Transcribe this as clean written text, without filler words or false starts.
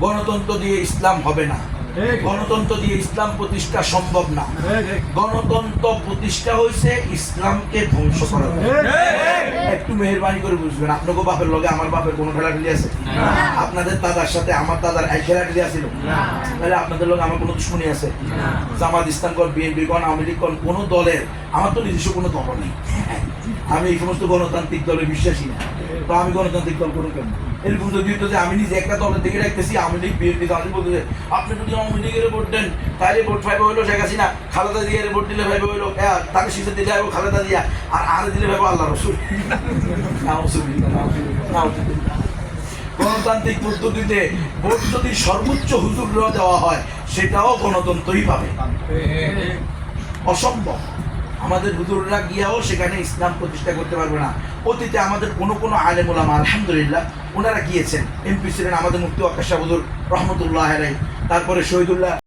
গণতন্ত্র দিয়ে ইসলাম হবে না, গণতন্ত্র দিয়ে ইসলাম প্রতিষ্ঠা সম্ভব না। গণতন্ত্র প্রতিষ্ঠা হয়েছে ইসলামকে ধ্বংস করা। একটু মেহেরবানি করে বুঝবেন, আপনাকে বাপের লগে আমার বাপের কোনো ঠেলাঠেলি আছে? আপনাদের দাদার সাথে আমার দাদার এক ঠেলাঠেলি আছিল? তাহলে আপনাদের লগে আমার কোনো দুশ্মনী আছে? জামাত ইসলাম কোন, বিএনপি কোন, আওয়ামী লীগ কোন, কোনো দলের আমার তো নিজস্ব কোনো দল নেই। আমি এই সমস্ত গণতান্ত্রিক দলে বিশ্বাসী না। তো আমি গণতান্ত্রিক দল করুন কেন? এরকম যদি হতো যে আমি নিজে একটা দলের দিকে রাখতেছি, আওয়ামী লীগ বিএনপি, আমি বলতে আপনি যদি আওয়ামী লীগের ভোট দেন তাহলে ভোট পাইবে হইলো শেখ হাসিনা, খালেদা জিয়ার ভোট দিলে পাইবে হইলো তাকে শীতে দিলে আইব খালেদা জিয়া, আর দিলে পাইব আল্লাহ রসুল। গণতান্ত্রিক পদ্ধতিতে ভোট যদি সর্বোচ্চ হুজুররা দেওয়া হয় সেটাও গণতন্ত্রই পাবে। অসম্ভব। আমাদের হুজুররা গিয়াও সেখানে ইসলাম প্রতিষ্ঠা করতে পারবে না। অতীতে আমাদের কোনো আলেম ওলামা আলহামদুলিল্লাহ ওনারা গিয়েছেন, এমপি ছিলেন আমাদের মুফতি ওয়াক্কাশ সাহেব হুজুর রহমতুল্লাহ আলাইহি, তারপরে শহীদুল্লাহ